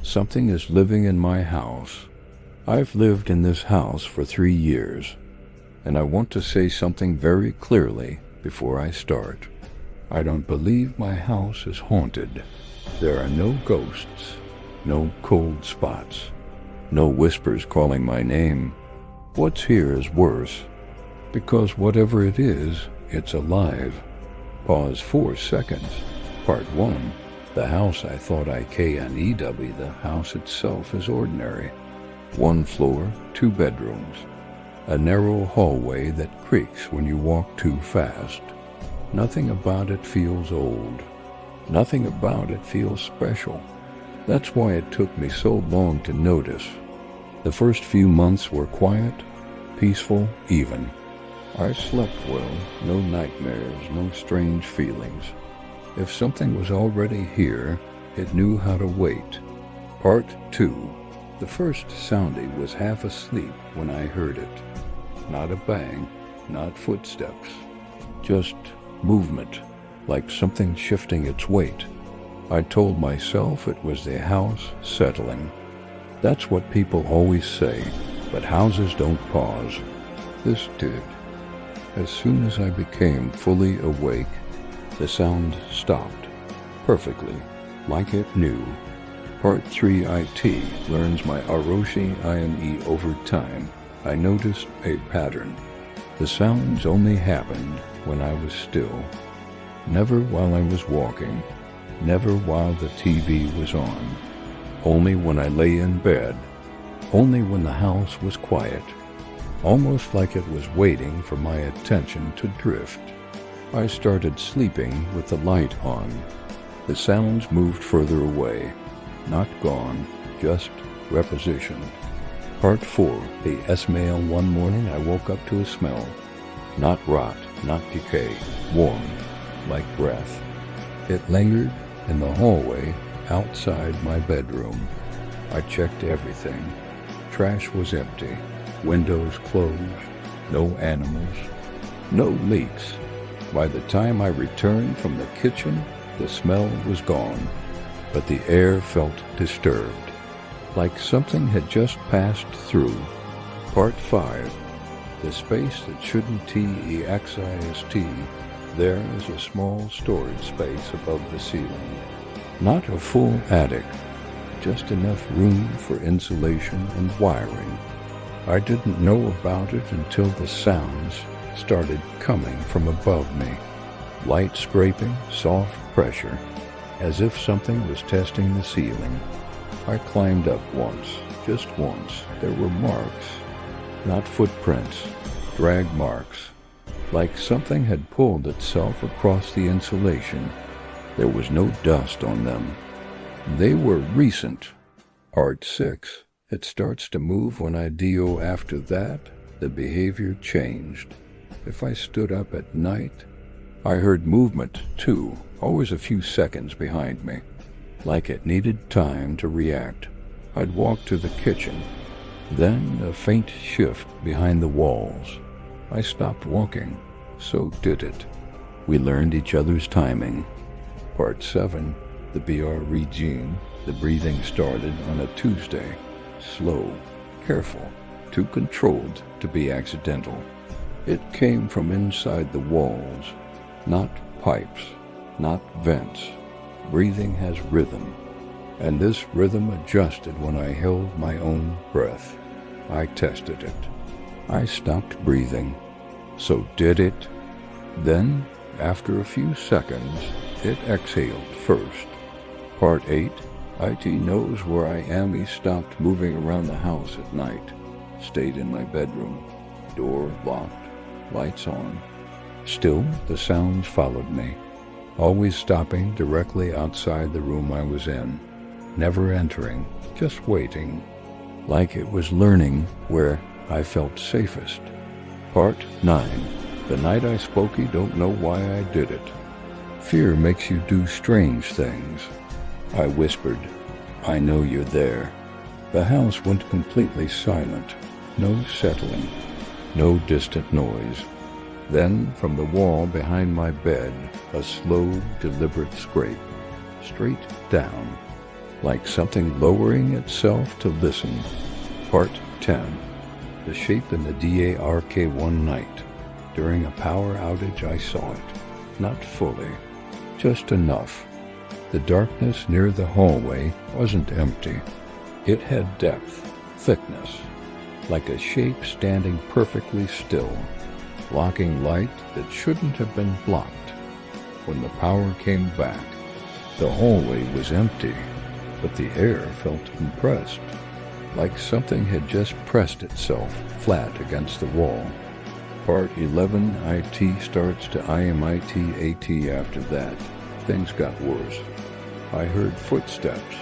Something is living in my house. I've lived in this house for 3 years, and I want to say something very clearly before I start. I don't believe my house is haunted. There are no ghosts, no cold spots, no whispers calling my name. What's here is worse, because whatever it is, it's alive. Pause 4 seconds. Part 1. The house I thought I-K-N-E-W, the house itself is ordinary. 1 floor, 2 bedrooms. A narrow hallway that creaks when you walk too fast. Nothing about it feels old. Nothing about it feels special. That's why it took me so long to notice. The first few months were quiet, peaceful, even. I slept well, no nightmares, no strange feelings. If something was already here, it knew how to wait. Part 2. The first sounding was half asleep when I heard it. Not a bang, not footsteps, just movement, like something shifting its weight. I told myself it was the house settling. That's what people always say, but houses don't pause. This did. As soon as I became fully awake, the sound stopped, perfectly, like it knew. Part 3 IT learns my Oroshi IME over time. I noticed a pattern. The sounds only happened when I was still. Never while I was walking, never while the TV was on. Only when I lay in bed, only when the house was quiet. Almost like it was waiting for my attention to drift. I started sleeping with the light on. The sounds moved further away. Not gone, just repositioned. Part 4. The S-mail. One morning I woke up to a smell. Not rot, not decay. Warm, like breath. It lingered in the hallway outside my bedroom. I checked everything. Trash was empty. Windows closed. No animals. No leaks. By the time I returned from the kitchen, the smell was gone, but the air felt disturbed, like something had just passed through. Part 5. The space that shouldn't exist. There is a small storage space above the ceiling. Not a full attic, just enough room for insulation and wiring. I didn't know about it until the sounds started coming from above me. Light scraping, soft pressure, as if something was testing the ceiling. I climbed up once, just once. There were marks, not footprints, drag marks, like something had pulled itself across the insulation. There was no dust on them. They were recent. Part 6. It starts to move when I do. After that, the behavior changed. If I stood up at night, I heard movement too, always a few seconds behind me, like it needed time to react. I'd walk to the kitchen, then a faint shift behind the walls. I stopped walking, so did it. We learned each other's timing. Part 7. The BR regime. The breathing started on a Tuesday. Slow, careful, too controlled to be accidental. It came from inside the walls, not pipes, not vents. Breathing has rhythm, and this rhythm adjusted when I held my own breath. I tested it. I stopped breathing. So did it. Then, after a few seconds, it exhaled first. Part 8. IT knows where I am. He stopped moving around the house at night. Stayed in my bedroom. Door locked. Lights on. Still, the sounds followed me. Always stopping directly outside the room I was in. Never entering. Just waiting. Like it was learning where I felt safest. Part 9. The night I spoke, you don't know why I did it. Fear makes you do strange things. I whispered, I know you're there. The house went completely silent. No settling. No distant noise. Then, from the wall behind my bed, a slow, deliberate scrape. Straight down. like something lowering itself to listen. Part 10. The shape in the DARK one night. During a power outage I saw it. Not fully, just enough. The darkness near the hallway wasn't empty. It had depth, thickness, like a shape standing perfectly still, blocking light that shouldn't have been blocked. When the power came back, the hallway was empty, but the air felt compressed, like something had just pressed itself flat against the wall. Part 11, IT starts to IMIT AT after that. Things got worse. I heard footsteps.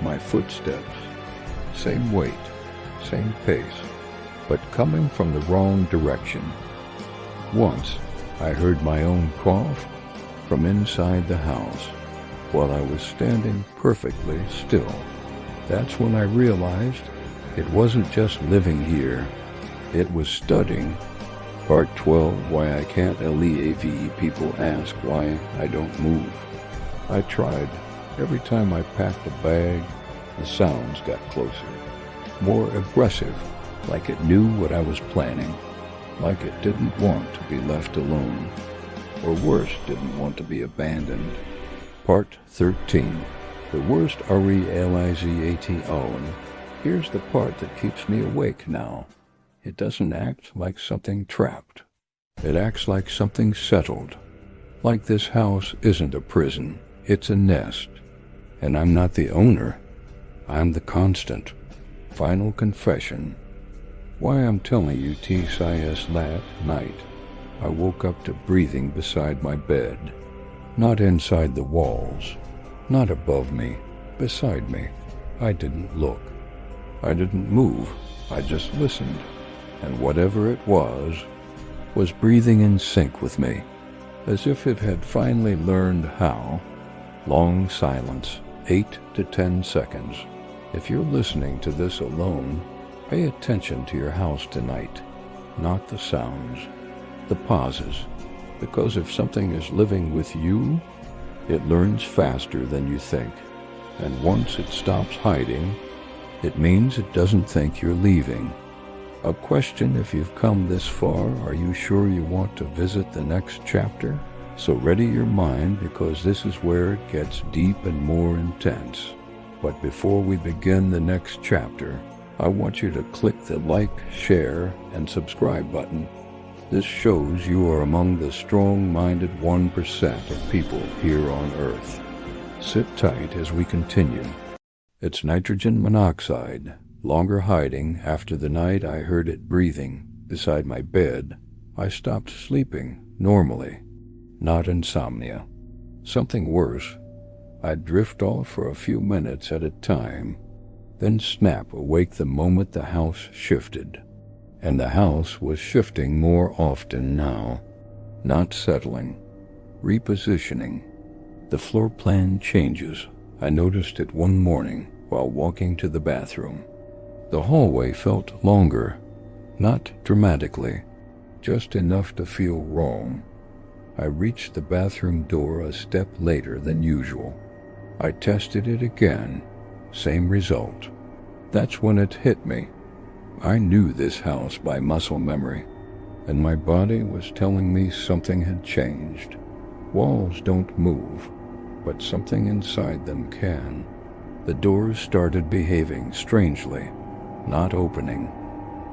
My footsteps. Same weight, same pace, but coming from the wrong direction. Once, I heard my own cough from inside the house while I was standing perfectly still. That's when I realized it wasn't just living here, it was studying. Part 12, why I can't leave. People ask why I don't move. I tried. Every time I packed a bag, the sounds got closer, more aggressive, like it knew what I was planning, like it didn't want to be left alone, or worse, didn't want to be abandoned. Part 13. The worst RELIZATO. Here's the part that keeps me awake now. It doesn't act like something trapped. It acts like something settled. Like this house isn't a prison, it's a nest. And I'm not the owner. I'm the constant. Final confession. Why I'm telling you TCIS that night, I woke up to breathing beside my bed. Not inside the walls. Not above me. Beside me. I didn't look. I didn't move. I just listened. And whatever it was breathing in sync with me, as if it had finally learned how. Long silence, 8 to 10 seconds. If you're listening to this alone, pay attention to your house tonight, not the sounds, the pauses, because if something is living with you, it learns faster than you think, and once it stops hiding, it means it doesn't think you're leaving. A question: if you've come this far, are you sure you want to visit the next chapter? So ready your mind, because this is where it gets deep and more intense. But before we begin the next chapter, I want you to click the like, share, and subscribe button. This shows you are among the strong-minded 1% of people here on Earth. Sit tight as we continue. It's nitrogen monoxide. Longer hiding. After the night I heard it breathing beside my bed, I stopped sleeping normally. Not insomnia. Something worse. I'd drift off for a few minutes at a time, then snap awake the moment the house shifted. And the house was shifting more often now. Not settling. Repositioning. The floor plan changes. I noticed it one morning while walking to the bathroom. The hallway felt longer, not dramatically, just enough to feel wrong. I reached the bathroom door a step later than usual. I tested it again, same result. That's when it hit me. I knew this house by muscle memory, and my body was telling me something had changed. Walls don't move, but something inside them can. The doors started behaving strangely. Not opening,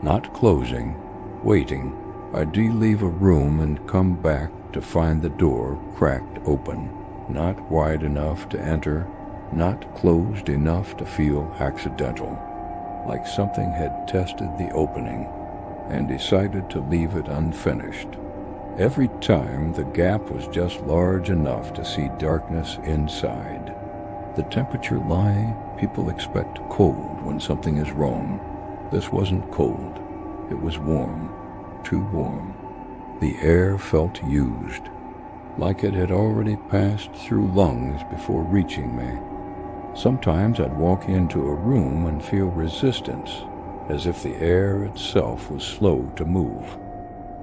not closing, waiting. I'd leave a room and come back to find the door cracked open, not wide enough to enter, not closed enough to feel accidental, like something had tested the opening and decided to leave it unfinished. Every time the gap was just large enough to see darkness inside. The temperature lie. People expect cold when something is wrong. This wasn't cold. It was warm. Too warm. The air felt used, like it had already passed through lungs before reaching me. Sometimes I'd walk into a room and feel resistance, as if the air itself was slow to move,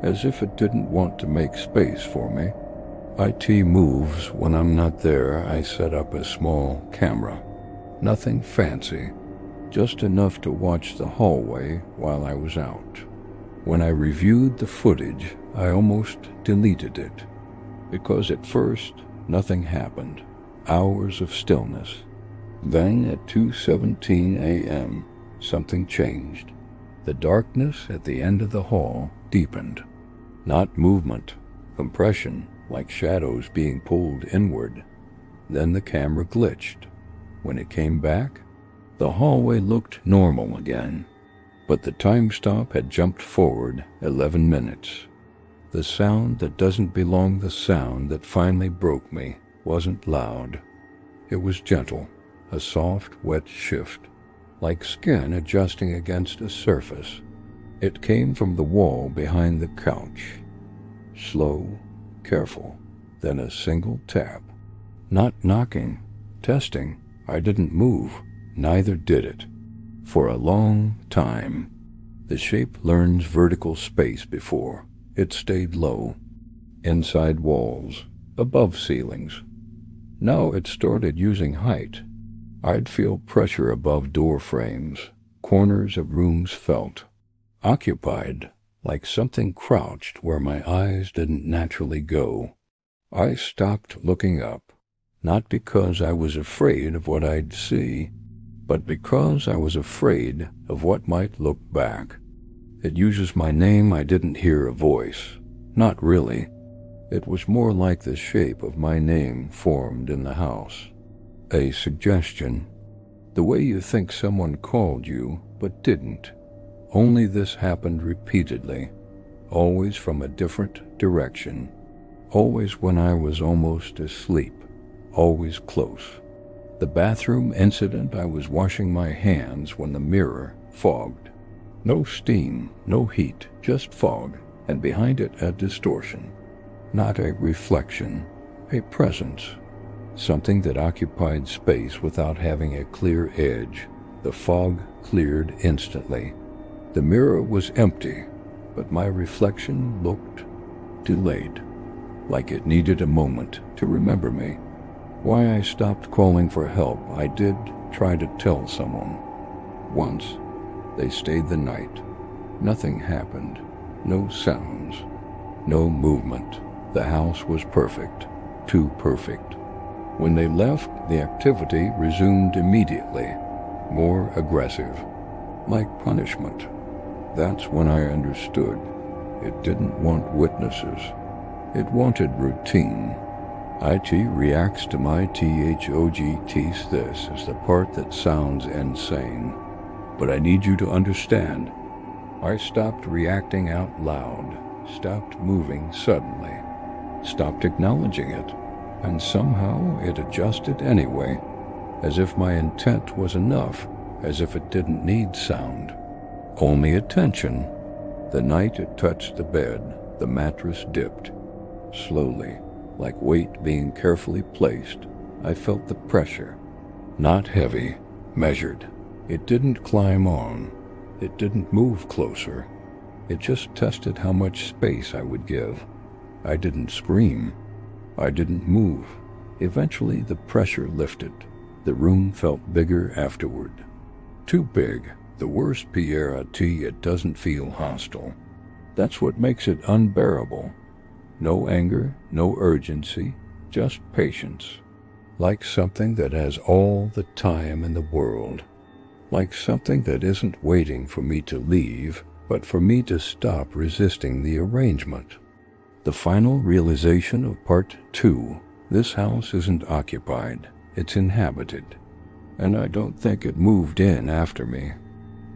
as if it didn't want to make space for me. IT moves when I'm not there. I set up a small camera. Nothing fancy, just enough to watch the hallway while I was out. When I reviewed the footage, I almost deleted it, because at first, nothing happened. Hours of stillness. Then at 2:17 a.m., something changed. The darkness at the end of the hall deepened. Not movement, compression, like shadows being pulled inward. Then the camera glitched. When it came back, the hallway looked normal again, but the time stop had jumped forward 11 minutes. The sound that doesn't belong, the sound that finally broke me, wasn't loud. It was gentle, a soft, wet shift, like skin adjusting against a surface. It came from the wall behind the couch. Slow, careful, then a single tap. Not knocking, testing. I didn't move, neither did it. For a long time. The shape learns vertical space before. It stayed low, inside walls, above ceilings. Now it started using height. I'd feel pressure above door frames, corners of rooms felt occupied, like something crouched where my eyes didn't naturally go. I stopped looking up, not because I was afraid of what I'd see, but because I was afraid of what might look back. It uses my name. I didn't hear a voice. Not really. It was more like the shape of my name formed in the house. A suggestion. The way you think someone called you, but didn't. Only this happened repeatedly, always from a different direction, always when I was almost asleep, always close. The bathroom incident, I was washing my hands when the mirror fogged. No steam, no heat, just fog, and behind it a distortion. Not a reflection, a presence. Something that occupied space without having a clear edge. The fog cleared instantly. The mirror was empty, but my reflection looked delayed, like it needed a moment to remember me. Why I stopped calling for help, I did try to tell someone. Once, they stayed the night. Nothing happened. No sounds. No movement. The house was perfect. Too perfect. When they left, the activity resumed immediately. More aggressive. Like punishment. That's when I understood. It didn't want witnesses. It wanted routine. IT reacts to my THOGT's. This is the part that sounds insane. But I need you to understand. I stopped reacting out loud, stopped moving suddenly, stopped acknowledging it, and somehow it adjusted anyway, as if my intent was enough, as if it didn't need sound. Only attention. The night it touched the bed, the mattress dipped. Slowly, like weight being carefully placed, I felt the pressure. Not heavy, measured. It didn't climb on. It didn't move closer. It just tested how much space I would give. I didn't scream. I didn't move. Eventually the pressure lifted. The room felt bigger afterward. Too big. The worst PRT, it doesn't feel hostile. That's what makes it unbearable. No anger, no urgency, just patience. Like something that has all the time in the world. Like something that isn't waiting for me to leave, but for me to stop resisting the arrangement. The final realization of part 2. This house isn't occupied, it's inhabited. And I don't think it moved in after me.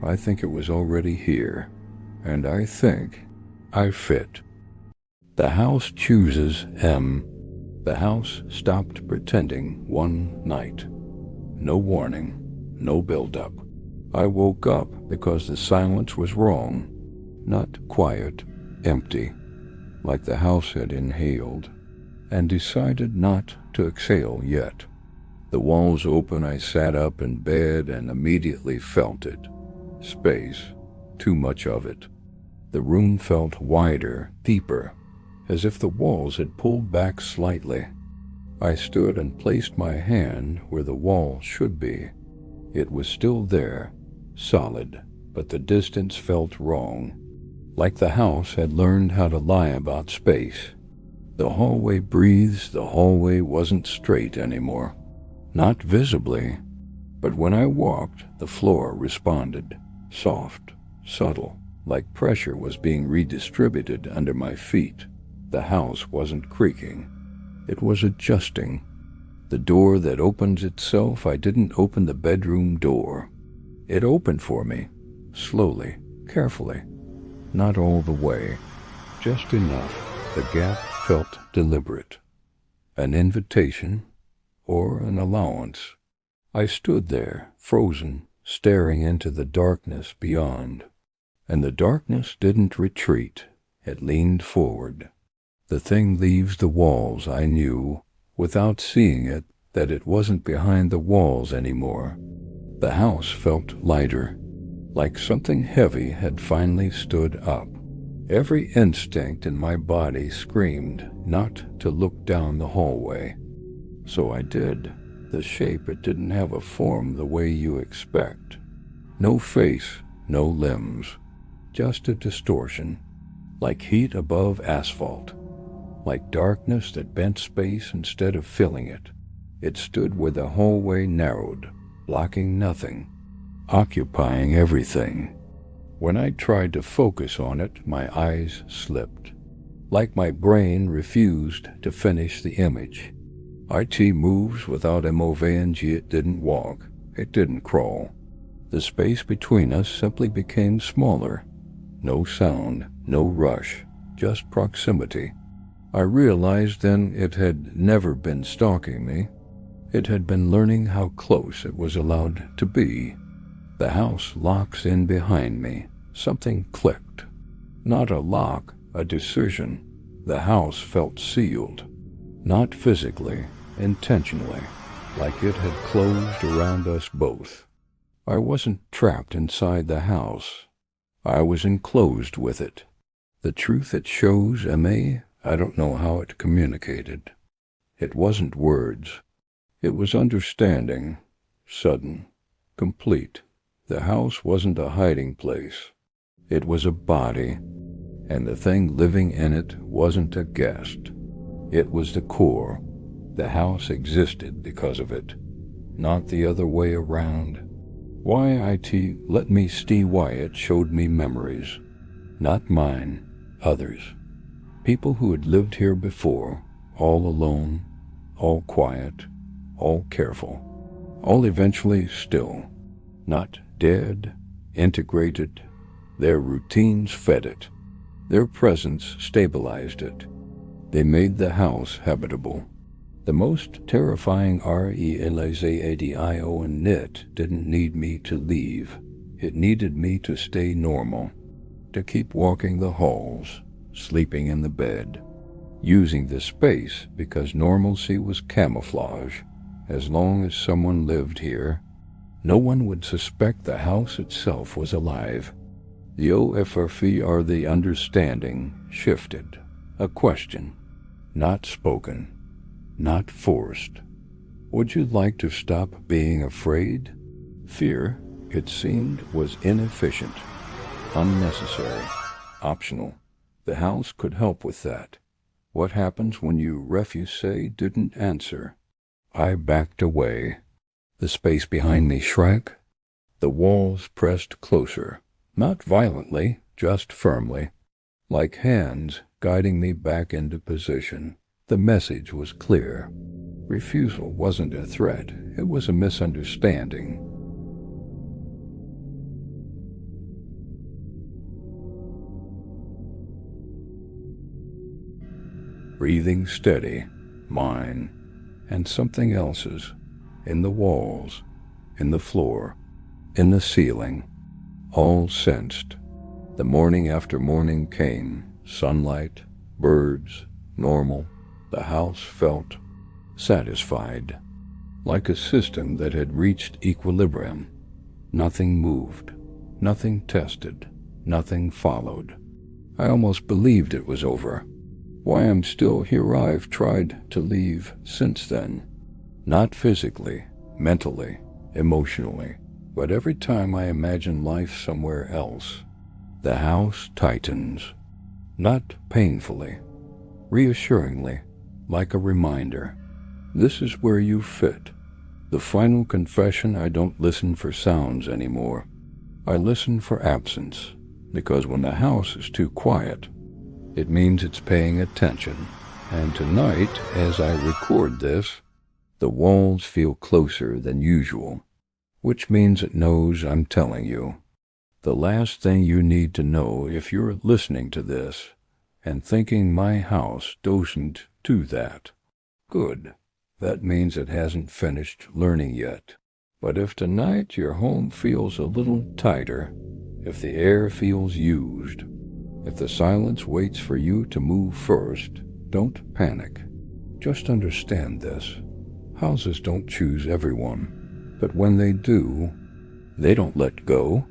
I think it was already here. And I think I fit. The house chooses M. The house stopped pretending one night. No warning, no build-up. I woke up because the silence was wrong. Not quiet, empty, like the house had inhaled, and decided not to exhale yet. The walls open, I sat up in bed and immediately felt it. Space, too much of it. The room felt wider, deeper, as if the walls had pulled back slightly. I stood and placed my hand where the wall should be. It was still there, solid, but the distance felt wrong. Like the house had learned how to lie about space. The hallway breathes, the hallway wasn't straight anymore. Not visibly, but when I walked, the floor responded. Soft, subtle, like pressure was being redistributed under my feet. The house wasn't creaking. It was adjusting. The door that opens itself, I didn't open the bedroom door. It opened for me, slowly, carefully. Not all the way, just enough. The gap felt deliberate. An invitation or an allowance. I stood there, frozen, staring into the darkness beyond. And the darkness didn't retreat. It leaned forward. The thing leaves the walls, I knew, without seeing it, that it wasn't behind the walls anymore. The house felt lighter, like something heavy had finally stood up. Every instinct in my body screamed not to look down the hallway. So I did. The shape, it didn't have a form the way you expect. No face, no limbs. Just a distortion, like heat above asphalt, like darkness that bent space instead of filling it. It stood where the hallway narrowed, blocking nothing, occupying everything. When I tried to focus on it, my eyes slipped, like my brain refused to finish the image. IT moves without MOVNG, it didn't walk, it didn't crawl. The space between us simply became smaller. No sound, no rush, just proximity. I realized then it had never been stalking me. It had been learning how close it was allowed to be. The house locks in behind me. Something clicked. Not a lock, a decision. The house felt sealed. Not physically, intentionally, like it had closed around us both. I wasn't trapped inside the house. I was enclosed with it. The truth it shows, I don't know how it communicated. It wasn't words. It was understanding, sudden, complete. The house wasn't a hiding place. It was a body, and the thing living in it wasn't a guest. It was the core. The house existed because of it, not the other way around. Why IT let me see why it showed me memories. Not mine, others. People who had lived here before, all alone, all quiet, all careful, all eventually still. Not dead, integrated. Their routines fed it. Their presence stabilized it. They made the house habitable. The most terrifying RELAZADIO and NIT didn't need me to leave. It needed me to stay normal, to keep walking the halls, sleeping in the bed, using the space because normalcy was camouflage. As long as someone lived here, no one would suspect the house itself was alive. The OFRF, the understanding, shifted. A question, not spoken, not forced. Would you like to stop being afraid? Fear, it seemed, was inefficient, unnecessary, optional. The house could help with that. What happens when you refuse didn't answer? I backed away. The space behind me shrank. The walls pressed closer, not violently, just firmly, like hands guiding me back into position. The message was clear. Refusal wasn't a threat, it was a misunderstanding. Breathing steady, mine, and something else's, in the walls, in the floor, in the ceiling, all sensed. The morning after morning came, sunlight, birds, normal. The house felt satisfied, like a system that had reached equilibrium. Nothing moved, nothing tested, nothing followed. I almost believed it was over. Why I'm still here, I've tried to leave since then. Not physically, mentally, emotionally. But every time I imagine life somewhere else, the house tightens. Not painfully, reassuringly, like a reminder. This is where you fit. The final confession: I don't listen for sounds anymore. I listen for absence, because when the house is too quiet, it means it's paying attention. And tonight, as I record this, the walls feel closer than usual, which means it knows I'm telling you. The last thing you need to know if you're listening to this and thinking my house doesn't do that. Good. That means it hasn't finished learning yet. But if tonight your home feels a little tighter, if the air feels used, if the silence waits for you to move first, don't panic. Just understand this. Houses don't choose everyone, but when they do, they don't let go.